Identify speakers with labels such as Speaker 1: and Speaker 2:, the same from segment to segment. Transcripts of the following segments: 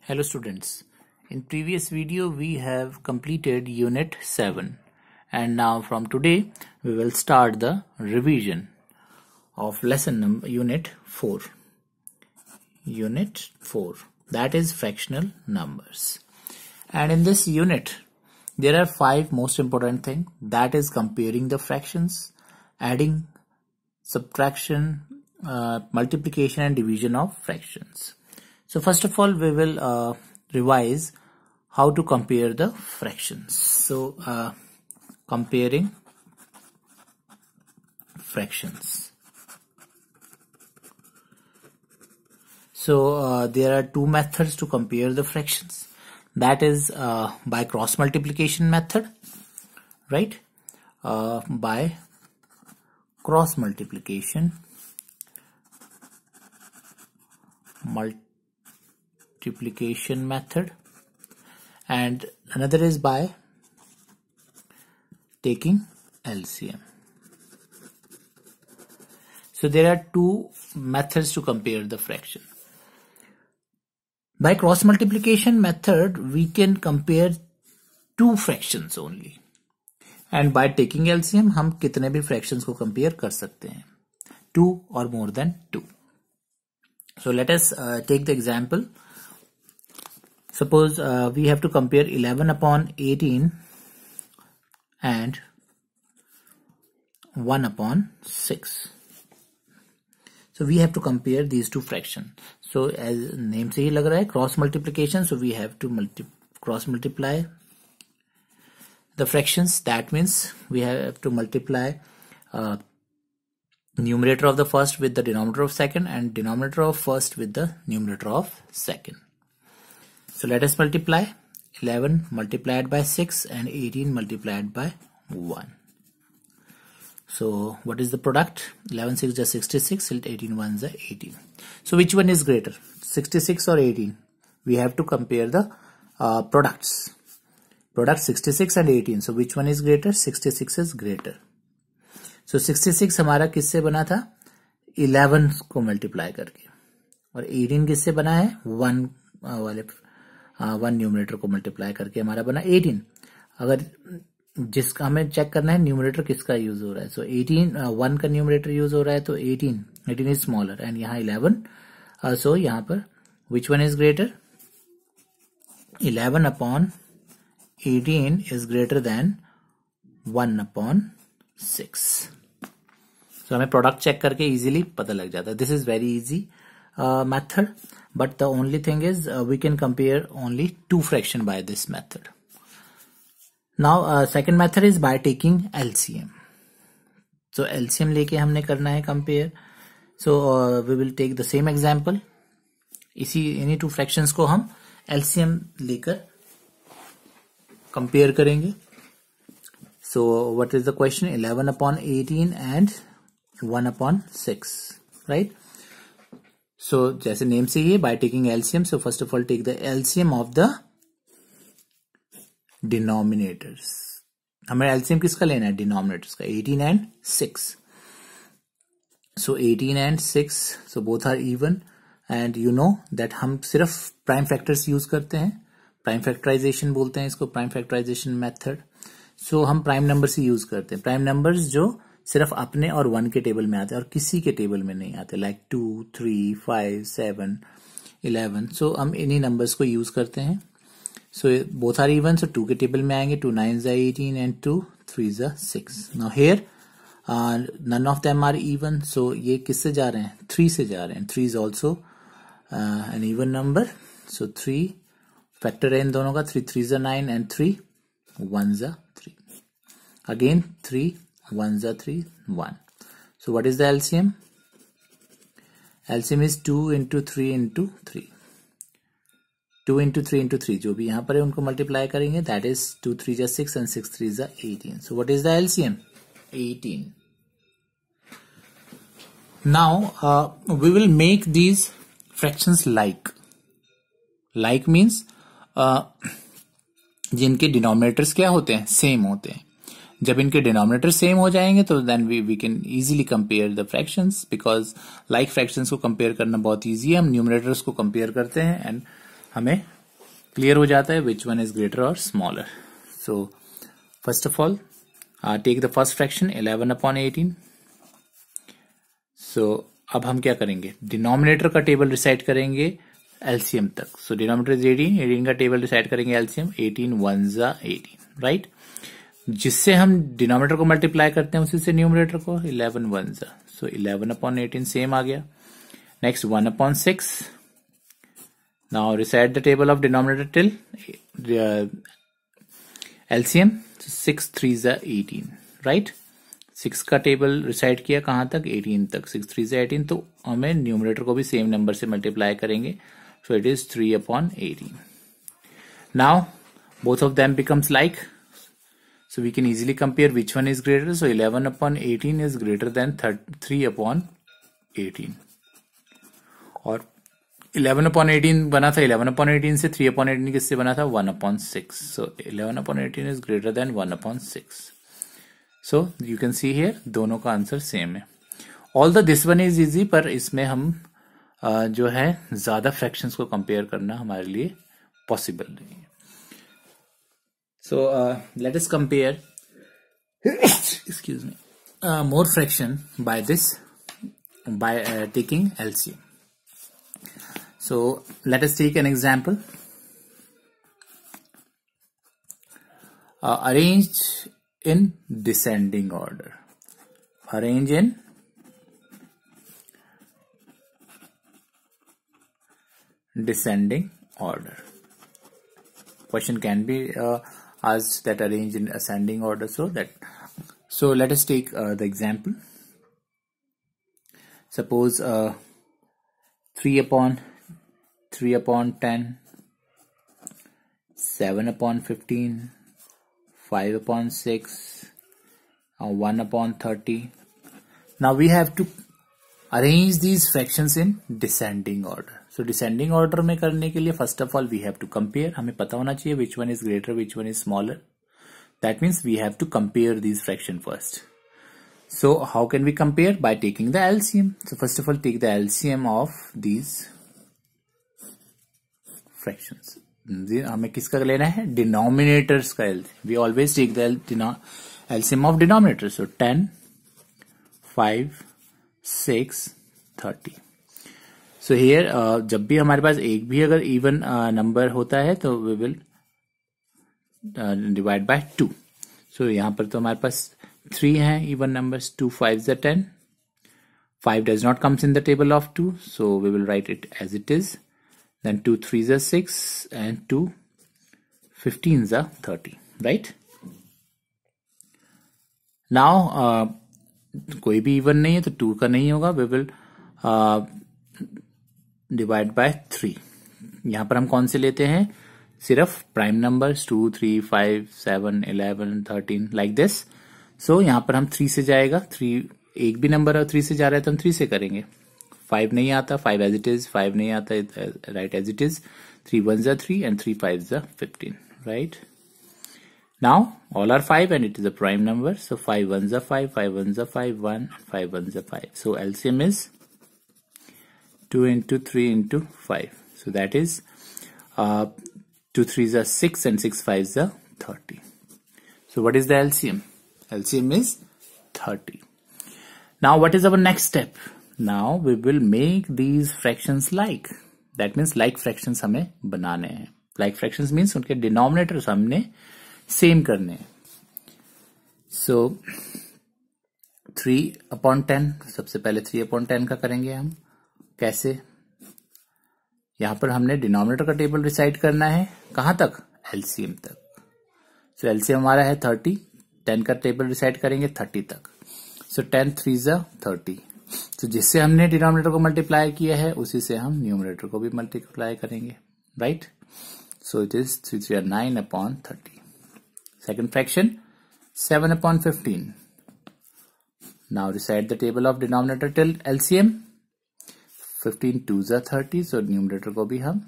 Speaker 1: Hello students, in previous video we have completed unit 7 and now from today we will start the revision of lesson number unit 4. Unit 4, that is fractional numbers. And in this unit there are 5 most important things, that is comparing the fractions, adding, subtraction, multiplication and division of fractions. So first of all we will revise how to compare the fractions. So comparing fractions. So there are 2 methods to compare the fractions. That is by cross multiplication method, right? By cross multiplication method, and another is by taking LCM. So there are 2 methods to compare the fraction. By cross multiplication method we can compare 2 fractions only, and by taking LCM हम कितने भी fractions को compare कर सकते हैं, 2 or more than 2. So let us take the example. Suppose we have to compare 11 upon 18 and 1 upon 6. So we have to compare these 2 fractions. So as name से ही लग रहा है cross multiplication, so we have to cross multiply the fractions. That means we have to multiply numerator of the first with the denominator of second and denominator of first with the numerator of second. So let us multiply 11 multiplied by 6 and 18 multiplied by 1. So what is the product? 11 6 is 66, 18 1 is 18. So which one is greater, 66 or 18? We have to compare the products. Product 66 and 18. So which one is greater? 66 is greater. So 66 हमारा किससे बना था? 11 को multiply करके, और 18 किससे बना है? 1 वाले 1 न्यूमरेटर को मल्टीप्लाई करके हमारा बना 18. अगर जिसका हमें चेक करना है न्यूमरेटर किसका यूज हो रहा है, सो 1 का न्यूमरेटर यूज हो रहा है, तो 18 इज स्मॉलर एंड यहाँ 11. सो यहाँ पर which one is greater? 11 upon 18 is greater than 1 upon 6. So हमें प्रोडक्ट चेक करके इजीली पता लग जाता है. This is very easy method, but the only thing is we can compare only 2 fraction by this method. Now second method is by taking LCM. So LCM लेके हमने करना है compare. So we will take the same example. इन्हीं 2 fractions को हम LCM लेकर compare करेंगे. So what is the question? 11 upon 18 and 1 upon 6, right? So जैसे नेम से ही by taking LCM. So first of all take the LCM of the denominators. हमें LCM किसका लेना है? Denominators का. 18 and 6. So 18 and 6. So both are even, and you know that हम सिर्फ prime factors use करते हैं. Prime factorization बोलते हैं इसको, prime factorization method. सो हम प्राइम नंबर से यूज करते हैं. प्राइम नंबर्स जो सिर्फ अपने और 1 के टेबल में आते हैं और किसी के टेबल में नहीं आते, लाइक 2 3 5 7 11. सो हम इन्हीं नंबर्स को यूज करते हैं. So both are even, so 2 के टेबल में आएंगे. 2 9 18 and 2 3 6. Now here none of them are even. So ये किससे जा रहे हैं? 3 से जा रहे हैं. 3 is also an even number. So 3 factor है इन दोनों का. 3 3 9 and 3 1 3. Again 3 1 3 1. So what is the LCM? LCM is 2 into 3 into 3. 2 into 3 into 3. जो भी यहाँ पर है उनको मल्टीप्लाई करेंगे. That is 2 3 is 6 and 6 3 is 18. So what is the LCM? 18. Now we will make these fractions like. Like means जिनके denominators क्या होते हैं? सेम होते हैं. जब इनके डिनोमिनेटर सेम हो जाएंगे तो then we can easily compare the fractions, because like fractions को कंपेयर करना बहुत इजी है. हम न्यूमरेटर्स को कंपेयर करते हैं एंड हमें क्लियर हो जाता है विच वन इज ग्रेटर और smaller. So first of all take the first fraction 11/18. सो अब हम क्या करेंगे, डिनोमिनेटर का टेबल रिसाइड करेंगे एलसीएम तक. सो डिनोमिनेटर इज 18 का टेबल रिसाइड करेंगे एलसीएम. 18 1s 18, right. जिससे हम डिनोमिनेटर को मल्टीप्लाई करते हैं उसी से न्यूमरेटर को. 11 1s. सो 11/18 सेम आ गया. Next 1/6. Now reside the table of denominator till LCM. 6 3s 18, right. 6 का टेबल रिसाइड किया कहां तक, 18 तक. 6 3s 18. तो हमें न्यूमरेटर को भी सेम नंबर से मल्टीप्लाई करेंगे. So it is 3/18. Now both of them becomes like, so we can easily compare which one is greater. So 11/18 is greater than 3/18. और 11/18 बना था, 11/18 से 3/18 किससे बना था, 1/6. So 11/18 is greater than 1/6. So you can see here दोनों का answer same है. Although this one is easy, पर इसमें हम जो है ज्यादा फ्रैक्शंस को कंपेयर करना हमारे लिए पॉसिबल नहीं है. So let us compare excuse me, more fraction by this, by taking LCM. So let us take an example. Arrange in descending order. Arrange in descending order. Question can be asked that arrange in ascending order. So let us take the example. Suppose 3/10, 7/15, 5/6, 1/30. Now we have to arrange these fractions in descending order. So descending order में करने के लिए first of all we have to compare. हमें पता होना चाहिए which one is greater, which one is smaller. That means we have to compare these fractions first. So how can we compare? By taking the LCM. So first of all take the LCM of these fractions. हमें किसका लेना है, denominators का LCM. We always take the LCM of denominators. So 10, 5, 6, 30. So here जब भी हमारे पास एक भी अगर इवन नंबर होता है तो we will divide by 2. So यहाँ पर तो हमारे पास 3 हैं even numbers. 2 5s 10. 5 does not comes in the table of 2, so we will write it as it is. Then 2 3s 6 and 2 15s 30, right? Now कोई भी इवन नहीं है तो 2 का नहीं होगा. We will divide by 3. यहां पर हम कौन से लेते हैं, सिर्फ प्राइम नंबर्स 2 3 5 7 11 13 लाइक दिस. सो यहां पर हम 3 से जाएगा. 3 एक भी नंबर है 3 से जा रहा है तो हम 3 से करेंगे. 5 नहीं आता, 5 एज इट इज. 5 नहीं आता, right as it is. 3 1s 3 and 3 5s 15, right? Now all are 5 and it is a prime number. So 5 1s 5, 5 1s 5, 1, 5 1s 5. So LCM is 2 into 3 into 5. So that is 2 3s 6 and 6 5s 30. So what is the LCM? LCM is 30. Now what is our next step? Now we will make these fractions like. That means like fractions हमें बनाने हैं. Like fractions means उनके denominators हमने same करने हैं. So 3/10, सबसे पहले 3/10 का करेंगे हम. कैसे? यहां पर हमने डिनोमिनेटर का टेबल रिसाइड करना है कहां तक, एलसीएम तक. सो एलसीएम हमारा है 30. 10 का टेबल रिसाइड करेंगे 30 तक. सो 10 3s 30. तो जिससे हमने डिनोमिनेटर को मल्टीप्लाई किया है उसी से हम न्यूमरेटर को भी मल्टीप्लाई करेंगे, right? So it is 3 3 9/30. Second fraction 7/15. Now reside the table of denominator till LCM. 15 2s 30. So numerator को भी हम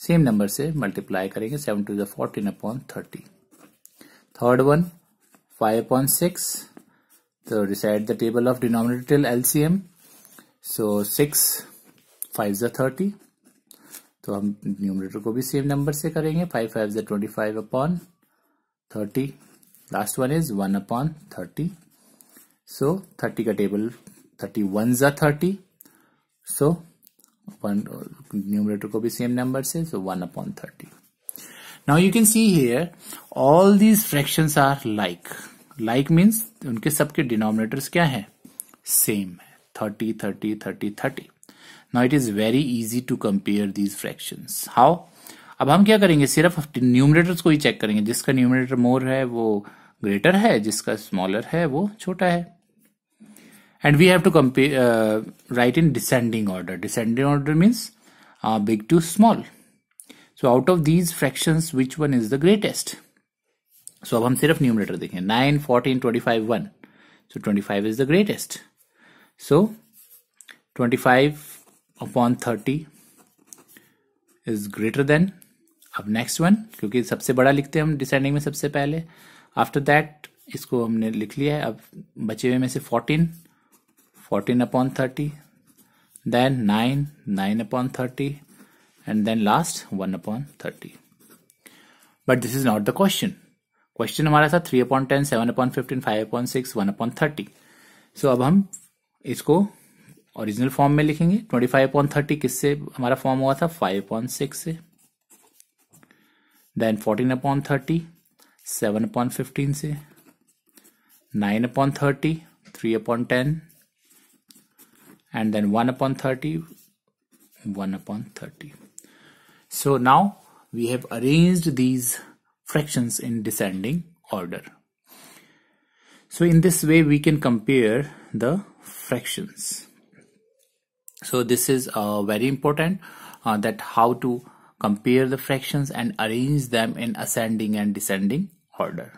Speaker 1: सेम नंबर से मल्टीप्लाई करेंगे. 7 2s 14/30. Third one 5/6. तो reside the table of denominator till LCM. So 6 5s 30. तो हम numerator को भी सेम नंबर से करेंगे. 5 5 25 upon 30. Last one is 1 upon 30. सो 30 का टेबल 31 30. सो न्यूमरेटर को भी सेम नंबर से, सो 1 upon 30. Now you can see here all these fractions are like. Like means उनके सबके denominators क्या है? Same है. 30, 30, 30, 30. Now it is very easy to compare these fractions. How? अब हम क्या करेंगे, सिर्फ न्यूमरेटर्स को ही चेक करेंगे. जिसका न्यूमरेटर मोर है वो ग्रेटर है, जिसका स्मॉलर है वो छोटा है. And we have to compare, write in descending order. Descending order means big to small. So out of these fractions, which one is the greatest? So अब हम सिर्फ न्यूमरेटर देखें. 9, 14, 25, 1. So 25 is the greatest. So 25 upon 30 is greater than. अब next one, क्योंकि सबसे बड़ा लिखते हैं हम डिसेंडिंग में सबसे पहले. After that इसको हमने लिख लिया है. अब बचे हुए में से 14 upon 30, then 9 upon 30, and then last 1 upon 30. But this is not the question. Question हमारा था 3 upon 10, 7 upon 15, 5 upon 6, 1 upon 30. So अब हम इसको ओरिजिनल फॉर्म में लिखेंगे. 25 upon 30 किससे हमारा फॉर्म हुआ था? 5 upon 6 से. Then 14 upon 30, 7 upon 15 से. 9 upon 30, 3 upon 10, and then 1 upon 30, 1 upon 30. So now we have arranged these fractions in descending order. So in this way we can compare the fractions. So this is very important, that how to compare the fractions and arrange them in ascending and descending order.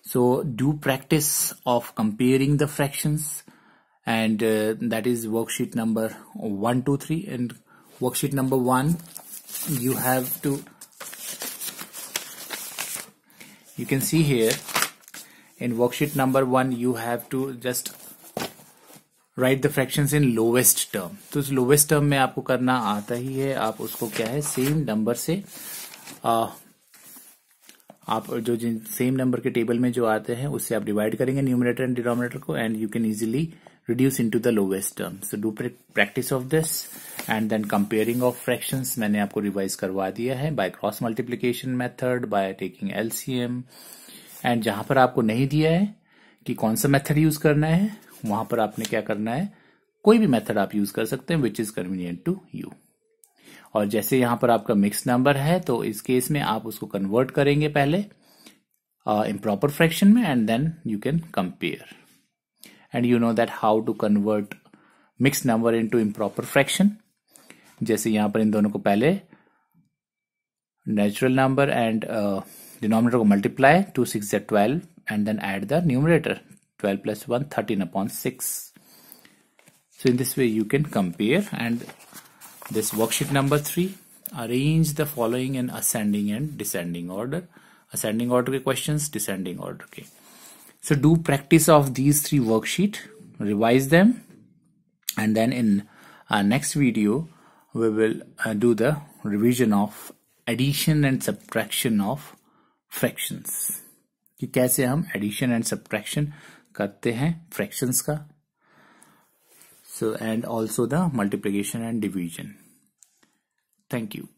Speaker 1: So do practice of comparing the fractions, and that is worksheet number 1, 2, 3. And worksheet number 1, you have to, you can see here in worksheet number 1 you have to just write the fractions in lowest term. तो इस lowest term में आपको करना आता ही है. आप उसको क्या है, सेम नंबर से आप जो सेम नंबर के टेबल में जो आते हैं उससे आप डिवाइड करेंगे न्यूमरेटर एंड डिनोमिनेटर को, and you can easily reduce into the lowest term. So do practice of this, and then comparing of fractions मैंने आपको रिवाइज करवा दिया है by cross multiplication method, by taking LCM. and जहां पर आपको नहीं दिया है कि कौन सा मेथड यूज करना है, वहां पर आपने क्या करना है, कोई भी मेथड आप यूज कर सकते हैं which is convenient to you. और जैसे यहां पर आपका मिक्स नंबर है तो इस केस में आप उसको कन्वर्ट करेंगे पहले improper fraction में, and then you can compare. And you know that how to convert mixed number into improper fraction. जैसे यहां पर इन दोनों को पहले natural number and denominator को multiply, 2 6 is 12, and then add the numerator. 12 plus 1, 13 upon 6. So in this way you can compare. And this worksheet number 3, arrange the following in ascending and descending order. Ascending order के questions, descending order के. So do practice of these 3 worksheet, revise them, and then in our next video we will do the revision of addition and subtraction of fractions. कि कैसे हम addition and subtraction करते हैं fractions का. So and also the multiplication and division. Thank you.